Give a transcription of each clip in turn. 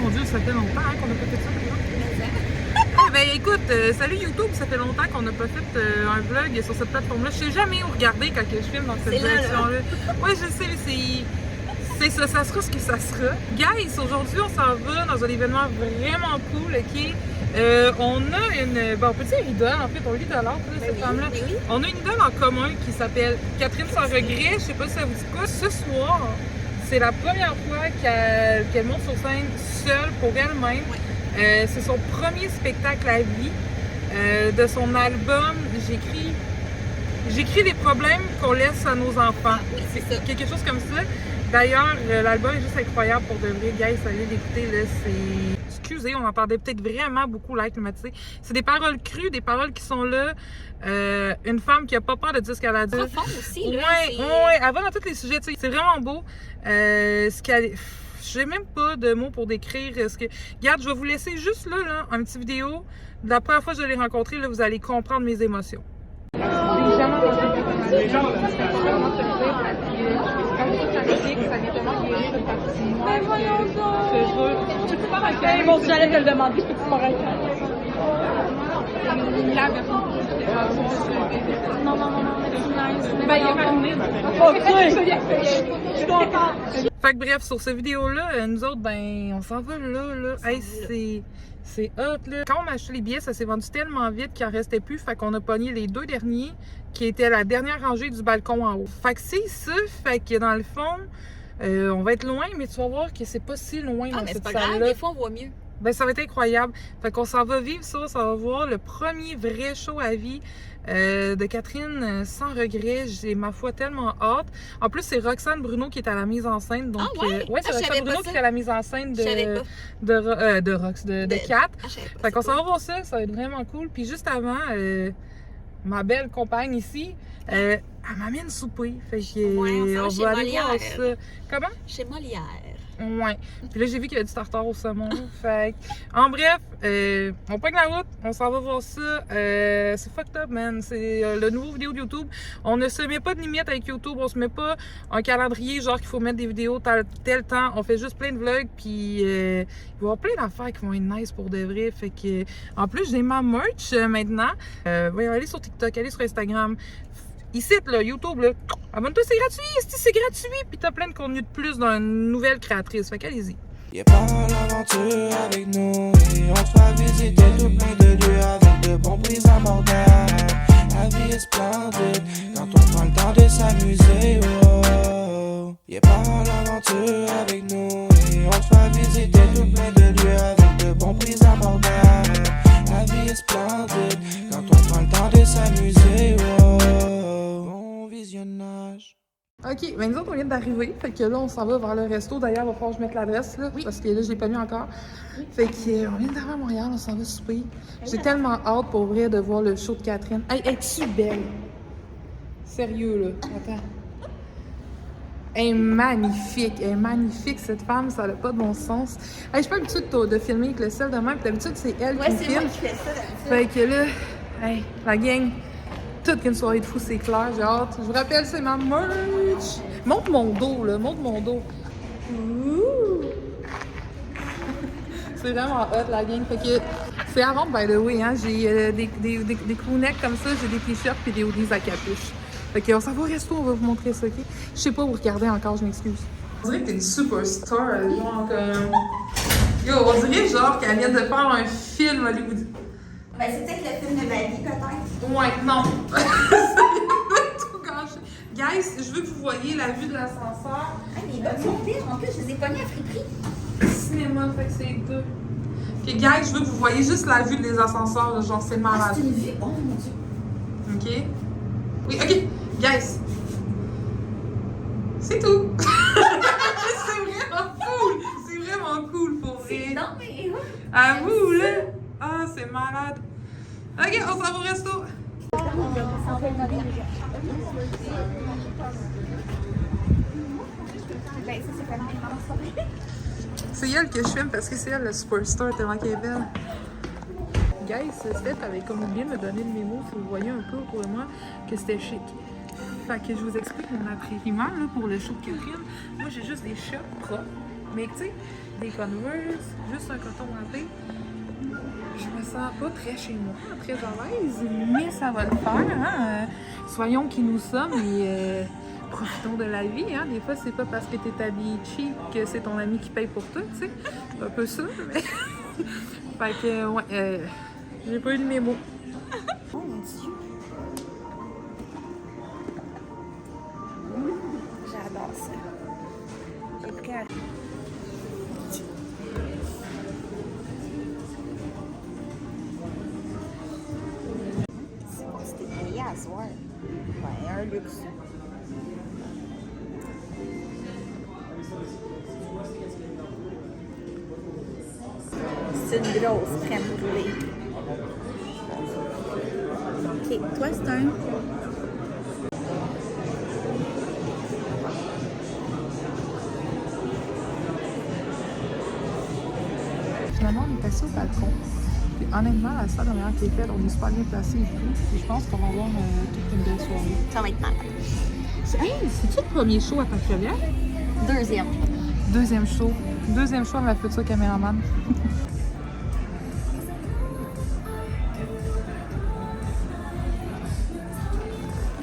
mon Dieu, ça fait longtemps hein, qu'on n'a pas fait ça. Ah, ben écoute, salut YouTube, ça fait longtemps qu'on n'a pas fait un vlog sur cette plateforme-là. Je sais jamais où regarder quand je filme dans cette direction-là. Oui, je sais, c'est ça, ça sera ce que ça sera. Guys, aujourd'hui, on s'en va dans un événement vraiment cool, ok? On a une, bon, petite idole, en fait, on l'idolâtre, cette femme-là. Oui. On a une idole en commun qui s'appelle Catherine Sans Regret, je sais pas si ça vous dit quoi. Ce soir, c'est la première fois qu'elle monte sur scène seule pour elle-même. Oui. C'est son premier spectacle à vie. De son album, j'écris des problèmes qu'on laisse à nos enfants. Oui, c'est ça. Quelque chose comme ça. D'ailleurs, l'album est juste incroyable pour de vrai. Guys, allez l'écouter, là, c'est... Excusez, on entendait peut-être vraiment beaucoup l'air climatisé. C'est des paroles crues, des paroles qui sont là. Une femme qui a pas peur de dire ce qu'elle a dit. Profond aussi, là. Oui, elle va dans tous les sujets, tu sais. C'est vraiment beau. J'ai même pas de mots pour décrire ce que... Regarde, je vais vous laisser juste là, une petite vidéo. La première fois que je l'ai rencontrée, là, vous allez comprendre mes émotions. Ben voyons donc! Tu peux pas m'accueillir? Bon, j'allais te le demander, je peux pas m'arrêter. Non, c'est nice. Ben, il y a pas de venir. Ok! Je suis contente. Fait que bref, sur cette vidéo-là, nous autres, ben, on s'en va là. Hey, c'est hot, là. Quand on a acheté les billets, ça s'est vendu tellement vite qu'il en restait plus. Fait qu'on a pogné les deux derniers, qui étaient la dernière rangée du balcon en haut. Fait que c'est ça. Fait que dans le fond, on va être loin, mais tu vas voir que c'est pas si loin dans cette salle-là. Grave, des fois, on voit mieux. Ben, ça va être incroyable. Fait qu'on s'en va vivre ça, va voir le premier vrai show à vie de Catherine Sans Regret. J'ai, ma foi, tellement hâte. En plus, c'est Roxane Bruno qui est à la mise en scène. Donc, ouais, c'est Roxane Bruno qui est à la mise en scène de Kat. Fait qu'on s'en va voir ça va être vraiment cool. Puis juste avant, ma belle compagne ici, elle m'amène souper. Fait que on va aller voir ça. Comment? Chez Molière. Ouais. Puis là, j'ai vu qu'il y a du tartare au saumon. Fait en bref, on pogne la route, on s'en va voir ça. C'est fucked up, man. C'est le nouveau vidéo de YouTube. On ne se met pas de limite avec YouTube. On se met pas un calendrier, genre qu'il faut mettre des vidéos tel temps. On fait juste plein de vlogs. Puis il va y avoir plein d'affaires qui vont être nice pour de vrai. Fait que, en plus, j'ai ma merch maintenant. Voyons, allez sur TikTok, allez sur Instagram. Ici, là, YouTube, là, abonne-toi, c'est gratuit, puis t'as plein de contenu de plus dans une nouvelle créatrice, fait qu'allez-y. Y'a pas l'aventure avec nous, et on te fera visiter tout plein de lieux avec de bons prix abordables. La vie est splendide quand on prend le temps de s'amuser, oh. Y'a pas l'aventure avec nous, et on te fera visiter tout plein de lieux avec de bons prix abordables. La vie est splendide quand on prend le temps de s'amuser, oh. Visionnage. Ok, ben nous autres on vient d'arriver, fait que là on s'en va vers le resto. D'ailleurs, il va falloir que je mette l'adresse là, parce que là je l'ai pas mis encore. Fait que on vient d'arriver à Montréal, on s'en va souper. J'ai tellement hâte pour vrai de voir le show de Catherine. Hey, es-tu belle? Sérieux là, attends. Elle est magnifique cette femme, ça n'a pas de bon sens. Hey, je suis pas habituée de filmer avec le sel de même, puis d'habitude c'est elle qui me filme. Moi qui fais ça d'habitude. Fait que là, hey, la gang. Toute qu'une soirée de fou, c'est clair, j'ai hâte. Je vous rappelle, c'est ma merch. Montre mon dos, là, montre mon dos. Ouh. C'est vraiment hot, la gang. Fait que c'est à vendre, by the way, hein. J'ai des crewnecks comme ça, j'ai des t-shirts puis des hoodies à capuche. Fait qu'on s'en va au resto, on va vous montrer ça, ok? Je sais pas où regarder encore, je m'excuse. On dirait que t'es une superstar, genre comme... Yo, on dirait genre qu'elle vient de faire un film hollywoodien. Ben, c'est peut-être le film de ma vie, peut-être. Ouais, non. Tout gâché. Guys, je veux que vous voyez la vue de l'ascenseur. Ah, les bottes sont pires. En plus, je les ai pognés à friperie. Cinéma, fait que c'est deux. Puis, guys, je veux que vous voyez juste la vue des ascenseurs. Genre, c'est malade. Ah, c'est une vue? Oh mon Dieu. OK? Oui, OK. Guys. C'est tout. C'est vraiment cool. C'est vraiment cool pour vrai. Non, mais... À vous, là. Ah, c'est malade. OK, on s'en va au resto. C'est elle que je filme parce que c'est elle le superstar tellement qu'elle est belle. Guys, Steph avait comme oublié de me donner le mémo, si vous voyez un peu autour de moi, que c'était chic. Fait que je vous explique mon après-rimeur pour le show de Catherine. Moi, j'ai juste des shirts propres. Mais tu sais, des Converse, juste un coton ouaté. Je me sens pas très chez moi, très à l'aise, mais ça va le faire. Hein? Soyons qui nous sommes et profitons de la vie. Hein? Des fois, c'est pas parce que t'es habillé cheap que c'est ton ami qui paye pour tout, tu sais. C'est un peu ça, mais... fait que, ouais, j'ai pas eu de mémo. Oh mon Dieu! J'adore ça. J'ai pris un... C'est bon, c'était payé à soir. Ouais, un luxe. C'est une grosse crème brûlée. Ok, toi c'est un... Finalement, on est passé au balcon. Puis, honnêtement, la salle derrière qui est faite, on est super bien placé et tout. Puis je pense qu'on va avoir toute une belle soirée. Ça va être malade. Hey, c'est-tu le premier show à Patricia? Deuxième. Deuxième show. Deuxième show à ma future caméraman.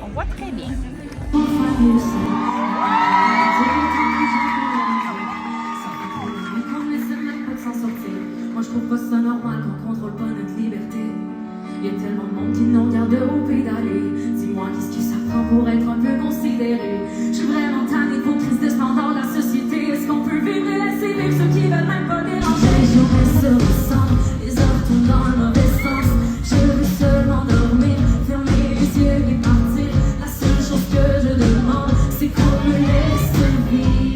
On voit très bien. Moi je trouve pas ça normal qu'on contrôle pas notre liberté. Y'a tellement de monde qui n'en garde au pédaler. Dis-moi qu'est-ce que ça prend pour être un peu considéré. Je suis vraiment tannée pour crise de standard de la société. Est-ce qu'on peut vivre et laisser vivre ceux qui veulent même pas déranger? J'aurais ça ressent, les heures tournent dans le mauvais sens. Je veux seulement dormir, fermer les yeux et partir. La seule chose que je demande, c'est qu'on me laisse vivre.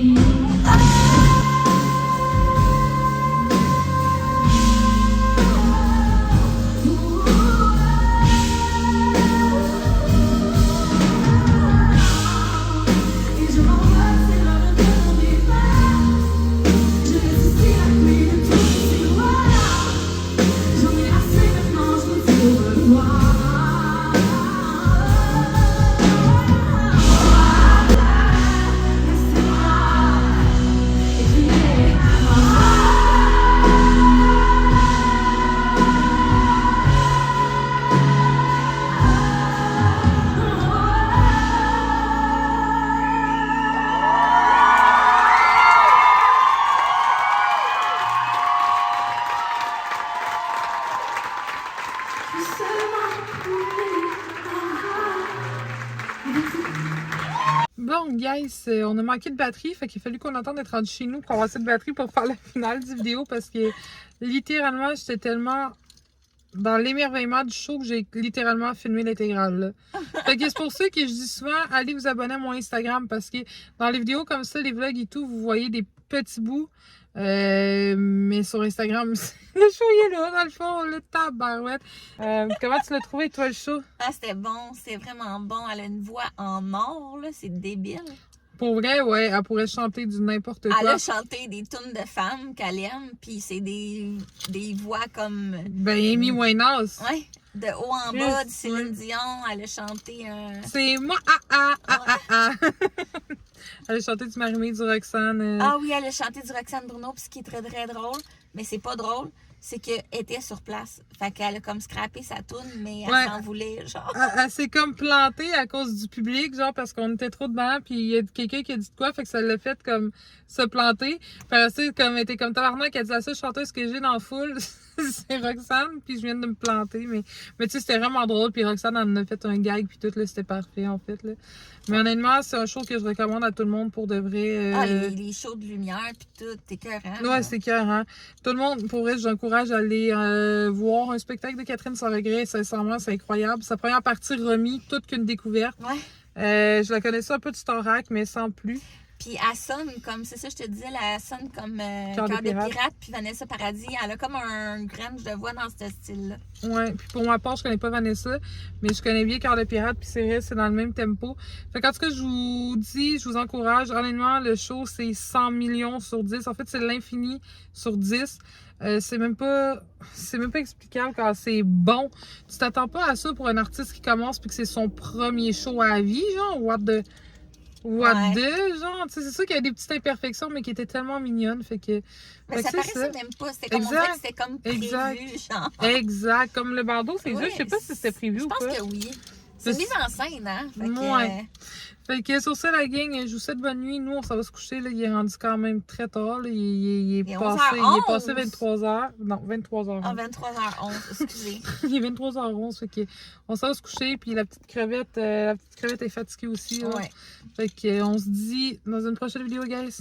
Bon, guys, on a manqué de batterie, fait qu'il a fallu qu'on attende d'être rendu chez nous pour avoir assez de batterie pour faire la finale du vidéo parce que littéralement, j'étais tellement dans l'émerveillement du show que j'ai littéralement filmé l'intégrale. Fait que c'est pour ça que je dis souvent, allez vous abonner à mon Instagram parce que dans les vidéos comme ça, les vlogs et tout, vous voyez des petits bouts. Mais sur Instagram, le show il est là, dans le fond, le tabarouette. Comment tu l'as trouvé, toi, le show? Ah, c'était bon, c'est vraiment bon. Elle a une voix en or, là, c'est débile. Pour vrai, ouais, elle pourrait chanter du n'importe quoi. Elle a chanté des tunes de femmes qu'elle aime, puis c'est des voix comme... Ben, Amy Winehouse. Ouais, de haut en bas, de Céline Dion, elle a chanté un... C'est moi, Elle a chanté du Marimé, du Roxane. Ah oui, elle a chanté du Roxane Bruno, puis ce qui est très, très drôle, mais c'est pas drôle, c'est qu'elle était sur place. Fait qu'elle a comme scrappé sa toune, mais elle s'en voulait, genre. Elle s'est comme plantée à cause du public, genre, parce qu'on était trop dedans, puis il y a quelqu'un qui a dit de quoi, fait que ça l'a fait comme se planter. Puis elle était comme tabarnak, elle dit la seule chanteuse que j'ai dans la foule, c'est Roxane, puis je viens de me planter. Mais tu sais, c'était vraiment drôle, puis Roxane en a fait un gag, puis tout, là, c'était parfait, en fait, là. Mais honnêtement, c'est un show que je recommande à tout le monde pour de vrai. Ah, les shows de lumière, puis tout, t'es écœurant. Ouais, c'est écœurant. Tout le monde, pour vrai, j'encourage à aller voir un spectacle de Catherine sans regret. Sincèrement, c'est incroyable. Sa première partie remis, toute qu'une découverte. Ouais. Je la connaissais un peu du Starac, mais sans plus. Puis elle sonne comme, c'est ça, je te disais, elle sonne comme Cœur de pirate, puis Vanessa Paradis. Elle a comme un grunge de voix dans ce style-là. Ouais, puis pour ma part, je connais pas Vanessa, mais je connais bien Cœur de pirate, puis c'est vrai, c'est dans le même tempo. Fait qu'en tout cas, je vous dis, je vous encourage. Honnêtement, le show, c'est 100 millions sur 10. En fait, c'est l'infini sur 10. C'est même pas explicable quand c'est bon. Tu t'attends pas à ça pour un artiste qui commence puis que c'est son premier show à la vie, genre, what the... what the, genre, tu sais, c'est sûr qu'il y a des petites imperfections, mais qui étaient tellement mignonnes, fait que... Mais fait ça que c'est paraissait même pas, c'était comme on dirait que c'était comme prévu, genre. Exact, comme le bardeau, c'est juste, je sais pas si c'était prévu ou pas. Je pense que oui. C'est une mise en scène, hein? Fait que, ouais. Fait que sur ça, la gang, je vous souhaite bonne nuit. Nous, on s'en va se coucher. Là. Il est rendu quand même très tard. Là. Il est passé 23h. Non, 23h. Ah, 23h11, excusez. Il est 23h11. Fait que on s'en va se coucher. Puis la petite crevette est fatiguée aussi. Là. Ouais. Fait que on se dit dans une prochaine vidéo, guys.